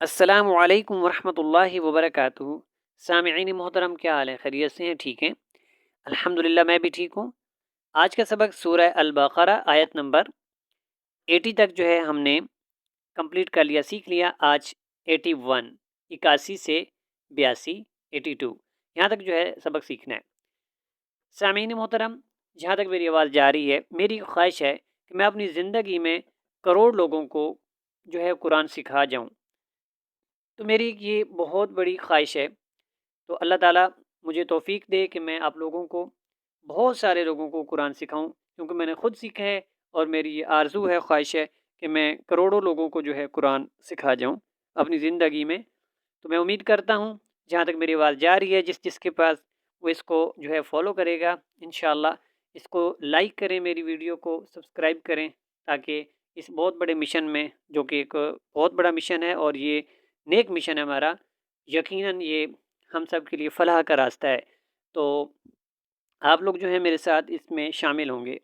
السلام علیکم ورحمۃ اللہ وبرکاتہ۔ سامعین محترم، کیا حال ہے؟ خیریت سے ہیں؟ ٹھیک ہیں؟ الحمدللہ میں بھی ٹھیک ہوں۔ آج کا سبق سورہ البقرہ آیت نمبر 80 تک جو ہے ہم نے کمپلیٹ کر لیا، سیکھ لیا۔ آج 81 81 سے 82 82 یہاں تک جو ہے سبق سیکھنا ہے۔ سامعین محترم، جہاں تک میری آواز جا رہی ہے، میری خواہش ہے کہ میں اپنی زندگی میں کروڑ لوگوں کو جو ہے قرآن سکھا جاؤں، تو میری یہ بہت بڑی خواہش ہے۔ تو اللہ تعالیٰ مجھے توفیق دے کہ میں آپ لوگوں کو، بہت سارے لوگوں کو قرآن سکھاؤں، کیونکہ میں نے خود سیکھا ہے اور میری یہ آرزو ہے، خواہش ہے کہ میں کروڑوں لوگوں کو جو ہے قرآن سکھا جاؤں اپنی زندگی میں۔ تو میں امید کرتا ہوں جہاں تک میری آواز جا رہی ہے، جس کے پاس وہ اس کو جو ہے فالو کرے گا انشاءاللہ، اس کو لائک کریں، میری ویڈیو کو سبسکرائب کریں، تاکہ اس بہت بڑے مشن میں، جو کہ ایک بہت بڑا مشن ہے اور یہ نیک مشن ہے ہمارا، یقیناً یہ ہم سب کے لیے فلاح کا راستہ ہے۔ تو آپ لوگ جو ہے میرے ساتھ اس میں شامل ہوں گے،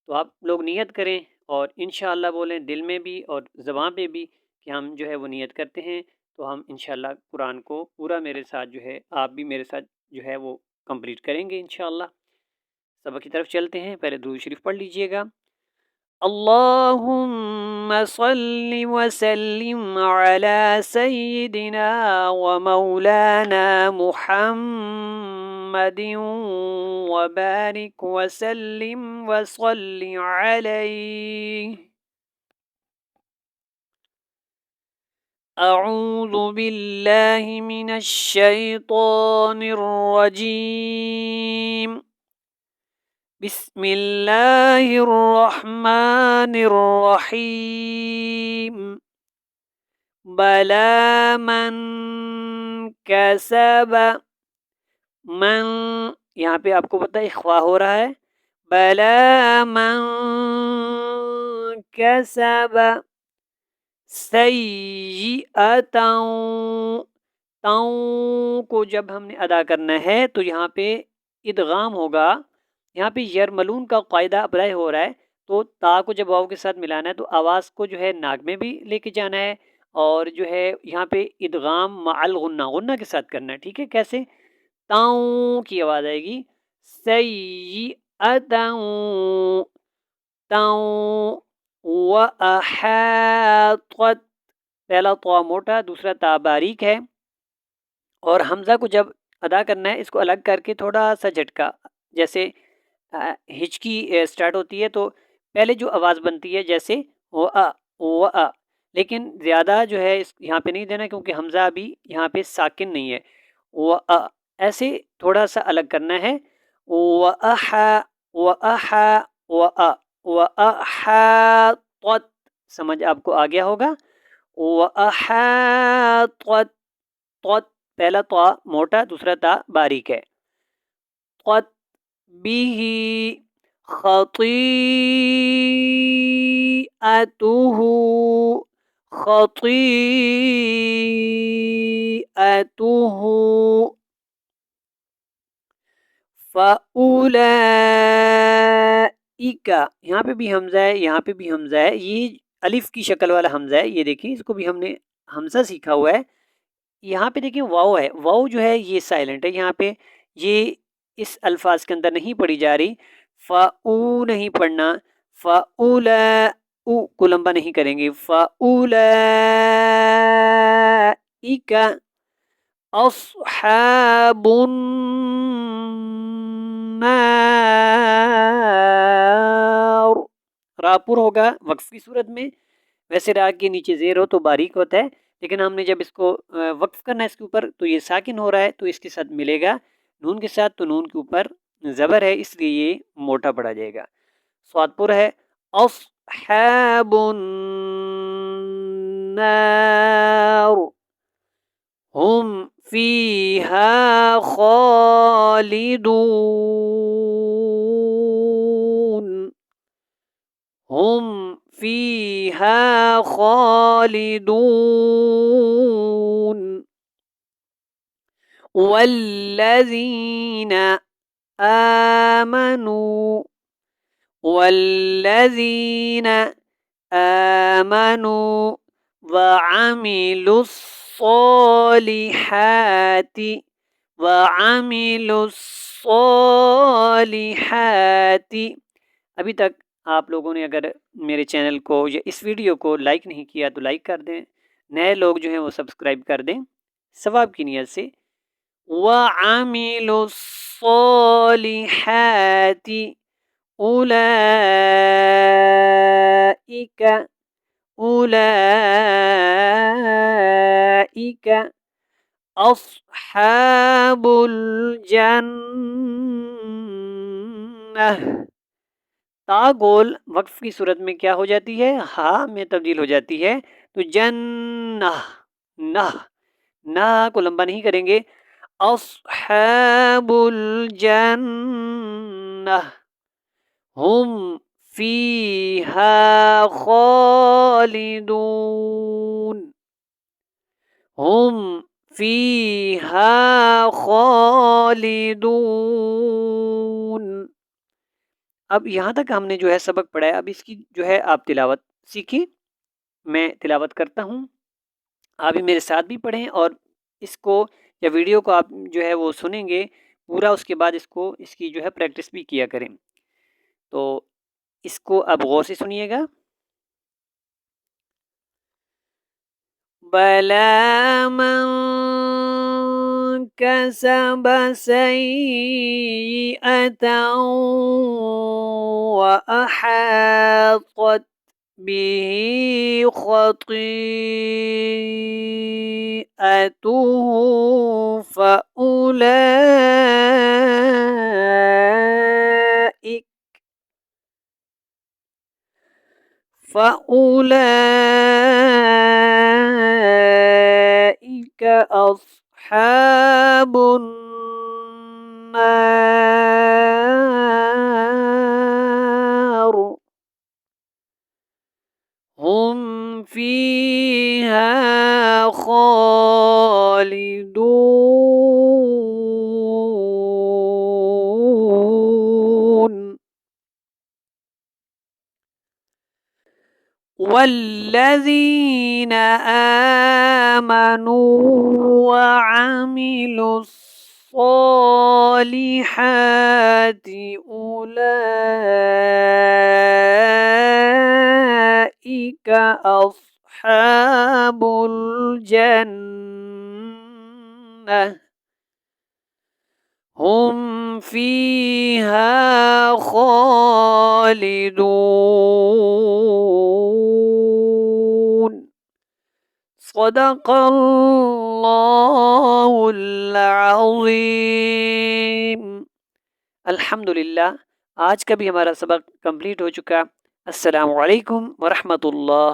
تو آپ لوگ نیت کریں اور انشاءاللہ بولیں دل میں بھی اور زبان پہ بھی کہ ہم جو ہے وہ نیت کرتے ہیں، تو ہم انشاءاللہ قرآن کو پورا میرے ساتھ جو ہے، آپ بھی میرے ساتھ جو ہے وہ کمپلیٹ کریں گے انشاءاللہ۔ سبق کی طرف چلتے ہیں، پہلے درود شریف پڑھ لیجئے گا۔ اللهم صل وسلم على سيدنا ومولانا محمد وبارك وسلم وصل عليه۔ أعوذ بالله من الشيطان الرجيم، بسم اللہ الرحمن الرحیم۔ بلا من کسب، من یہاں پہ آپ کو پتہ ہے اخفا ہو رہا ہے، بلا من کسب سیئتا، تاؤں کو جب ہم نے ادا کرنا ہے تو یہاں پہ ادغام ہوگا۔ یہاں پہ یرملون کا قاعدہ اپلائی ہو رہا ہے، تو تا کو جب واو کے ساتھ ملانا ہے تو آواز کو جو ہے ناک میں بھی لے کے جانا ہے، اور جو ہے یہاں پہ ادغام مع الغنہ، غنہ کے ساتھ کرنا ہے۔ ٹھیک ہے؟ کیسے؟ تاؤں کی آواز آئے گی، سیئتاؤں، تاؤں، وَأَحَاطَتْ، پہلا طا موٹا، دوسرا تا باریک ہے، اور حمزہ کو جب ادا کرنا ہے اس کو الگ کر کے تھوڑا سا جھٹکا، جیسے ہچکی سٹارٹ ہوتی ہے تو پہلے جو آواز بنتی ہے جیسے و، لیکن زیادہ جو ہے یہاں پہ نہیں دینا، کیونکہ حمزہ ابھی یہاں پہ ساکن نہیں ہے، ایسے تھوڑا سا الگ کرنا ہے، وَأَحَاطَتْ، سمجھ آپ کو آ گیا ہوگا۔ وَأَحَاطَتْ، پہلا طا موٹا، دوسرا تا باریک ہے، قط به خطيئته، خطيئته، فَأُولَئِكَ، یہاں پہ بھی حمزہ ہے، یہاں پہ بھی حمزہ ہے، یہ الف کی شکل والا حمزہ ہے، یہ دیکھیں اس کو بھی ہم نے حمزہ سیکھا ہوا ہے۔ یہاں پہ دیکھیں واو ہے، واو جو ہے یہ سائلنٹ ہے، یہاں پہ یہ اس الفاظ کے اندر نہیں پڑھی جا رہی، فَأُو نہیں پڑھنا، فَأُولَا، او کو لمبا نہیں کریں گے، فَأُولَئِكَ أَصْحَابُ النَّارِ، را پر ہوگا وقف کی صورت میں، ویسے را کے نیچے زیر ہو تو باریک ہوتا ہے، لیکن ہم نے جب اس کو وقف کرنا ہے اس کے اوپر تو یہ ساکن ہو رہا ہے، تو اس کے ساتھ ملے گا نون کے ساتھ، تو نون کے اوپر زبر ہے اس لیے یہ موٹا پڑا جائے گا۔ صاد پر ہے، اصحاب النار ہم فیہا خالدون، ہم فیہا خالدون، والذین آمنوا، والذین آمنوا وعملوا الصالحات وعملوا الصالحات. ابھی تک آپ لوگوں نے اگر میرے چینل کو یا اس ویڈیو کو لائک نہیں کیا تو لائک کر دیں، نئے لوگ جو ہیں وہ سبسکرائب کر دیں ثواب کی نیت سے. وَعَمِلُوا الصَّالِحَاتِ أُولَئِكَ أَصْحَابُ الْجَنَّةِ. تا گول وقف کی صورت میں کیا ہو جاتی ہے؟ ہا میں تبدیل ہو جاتی ہے. تو جنہ نہ کو لمبا نہیں کریں گے. اصحاب الجنہ ہم فیہا خالدون. ہم فیہا خالدون. اب یہاں تک ہم نے جو ہے سبق پڑھا ہے. اب اس کی جو ہے آپ تلاوت سیکھیں. میں تلاوت کرتا ہوں، آپ بھی میرے ساتھ بھی پڑھیں، اور اس کو یا ویڈیو کو آپ جو ہے وہ سنیں گے پورا، اس کے بعد اس کی جو ہے پریکٹس بھی کیا کریں. تو اس کو اب غور سے سنیے گا. بَلَىٰ مَن كَسَبَ سَيِّئَةً وَأَحَاطَتْ بِهِ خَطِيئَتُهُ فَأُولَٰئِكَ أَصْحَابُ النَّارِ هُمْ فِيهَا خَالِدُونَ. وَالَّذِينَ آمَنُوا وَعَمِلُوا الصَّالِحَاتِ أُولَئِكَ أَصْحَابُ الْجَنَّةِ هُمْ فِيهَا خَالِدُونَ. صدق اللہ العظیم. الحمدللہ آج کا بھی ہمارا سبق کمپلیٹ ہو چکا. السلام علیکم ورحمۃ اللہ.